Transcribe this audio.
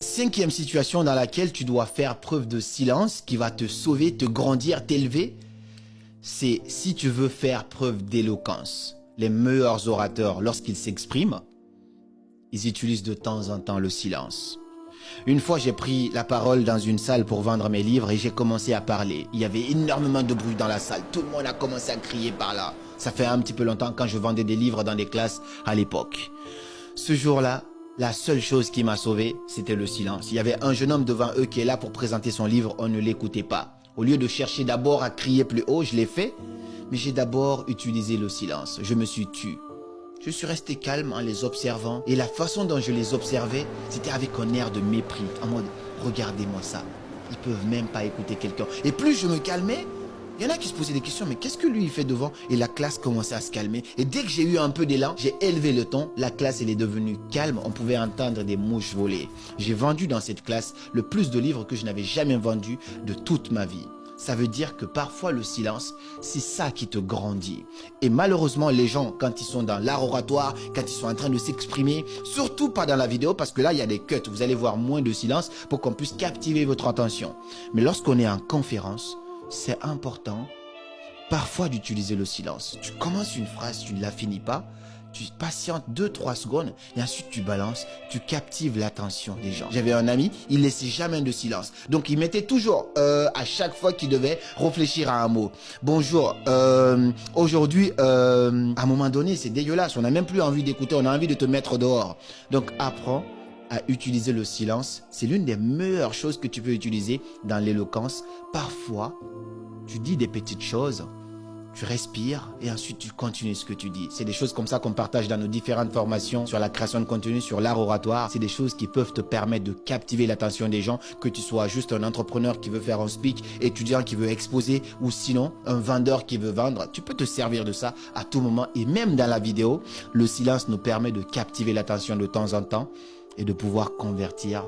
Cinquième situation dans laquelle tu dois faire preuve de silence qui va te sauver, te grandir, t'élever, c'est si tu veux faire preuve d'éloquence. Les meilleurs orateurs, lorsqu'ils s'expriment, ils utilisent de temps en temps le silence. Une fois, j'ai pris la parole dans une salle pour vendre mes livres et j'ai commencé à parler. Il y avait énormément de bruit dans la salle. Tout le monde a commencé à crier par là. Ça fait un petit peu longtemps quand je vendais des livres dans des classes à l'époque. Ce jour-là, la seule chose qui m'a sauvé, c'était le silence. Il y avait un jeune homme devant eux qui est là pour présenter son livre. On ne l'écoutait pas. Au lieu de chercher d'abord à crier plus haut, je l'ai fait. Mais j'ai d'abord utilisé le silence. Je me suis tu. Je suis resté calme en les observant. Et la façon dont je les observais, c'était avec un air de mépris. En mode, regardez-moi ça. Ils peuvent même pas écouter quelqu'un. Et plus je me calmais, il y en a qui se posaient des questions, mais qu'est-ce que lui il fait devant? Et la classe commençait à se calmer. Et dès que j'ai eu un peu d'élan, j'ai élevé le ton. La classe, elle est devenue calme. On pouvait entendre des mouches voler. J'ai vendu dans cette classe le plus de livres que je n'avais jamais vendu de toute ma vie. Ça veut dire que parfois le silence, c'est ça qui te grandit. Et malheureusement, les gens, quand ils sont dans l'art oratoire, quand ils sont en train de s'exprimer, surtout pas dans la vidéo, parce que là, il y a des cuts. Vous allez voir moins de silence pour qu'on puisse captiver votre attention. Mais lorsqu'on est en conférence, c'est important parfois d'utiliser le silence. Tu commences une phrase, tu ne la finis pas, tu patientes 2-3 secondes et ensuite tu balances, tu captives l'attention des gens. J'avais un ami, il laissait jamais de silence. Donc il mettait toujours à chaque fois qu'il devait réfléchir à un mot. Bonjour, aujourd'hui, à un moment donné, c'est dégueulasse, on n'a même plus envie d'écouter, on a envie de te mettre dehors. Donc apprends à utiliser le silence. C'est l'une des meilleures choses que tu peux utiliser dans l'éloquence. Parfois, tu dis des petites choses, tu respires et ensuite tu continues ce que tu dis. C'est des choses comme ça qu'on partage dans nos différentes formations sur la création de contenu, sur l'art oratoire. C'est des choses qui peuvent te permettre de captiver l'attention des gens, que tu sois juste un entrepreneur qui veut faire un speak, étudiant qui veut exposer ou sinon un vendeur qui veut vendre. Tu peux te servir de ça à tout moment et même dans la vidéo, le silence nous permet de captiver l'attention de temps en temps et de pouvoir convertir